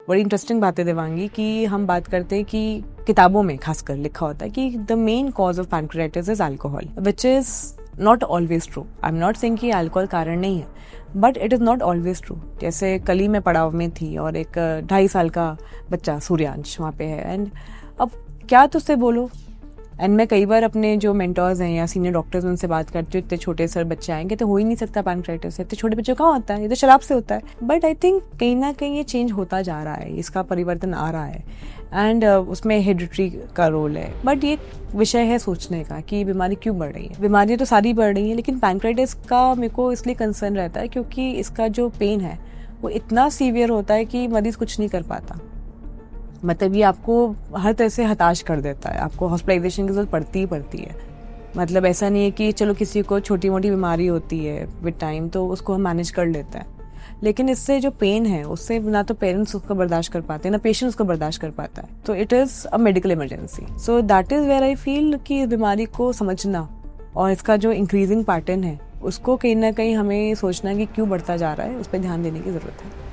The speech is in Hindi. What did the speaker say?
बड़ी इंटरेस्टिंग बात है देवांगी कि हम बात करते हैं कि किताबों में खासकर लिखा होता है कि the main cause of pancreatitis is alcohol, which is not always true. I am not saying कि अल्कोहल कारण नहीं है, but it is not always true. जैसे कल ही मैं पड़ाव में थी और एक 2.5 साल का बच्चा सूर्यांश वहाँ पे है, एंड अब क्या तुझसे बोलो। एंड मैं कई बार अपने जो मेंटर्स हैं या सीनियर डॉक्टर्स उनसे बात करती हूँ, इतने छोटे सर बच्चे आएंगे तो हो ही नहीं सकता पैनक्रेटाइटिस, इतने छोटे बच्चों कहाँ होता है, ये तो शराब से होता है। बट आई थिंक कहीं ना कहीं ये चेंज होता जा रहा है, इसका परिवर्तन आ रहा है, एंड उसमें हेरिडिटरी का रोल है। बट ये विषय है सोचने का कि बीमारी क्यों बढ़ रही है। बीमारियाँ तो सारी बढ़ रही हैं, लेकिन पैनक्रेटाइटिस का मेरे को इसलिए कंसर्न रहता है क्योंकि इसका जो पेन है वो इतना सीवियर होता है कि मरीज कुछ नहीं कर पाता। मतलब ये आपको हर तरह से हताश कर देता है, आपको हॉस्पिटलाइजेशन की जरूरत पड़ती ही पड़ती है। मतलब ऐसा नहीं है कि चलो किसी को छोटी मोटी बीमारी होती है विद टाइम तो उसको हम मैनेज कर लेते हैं, लेकिन इससे जो पेन है उससे ना तो पेरेंट्स उसको बर्दाश्त कर पाते हैं, ना पेशेंट उसको बर्दाश्त कर पाता है। तो it is a medical emergency. So that is where I feel कि इस बीमारी को समझना और इसका जो इंक्रीजिंग पैटर्न है उसको कहीं ना कहीं हमें सोचना कि क्यों बढ़ता जा रहा है, उस पर ध्यान देने की ज़रूरत है।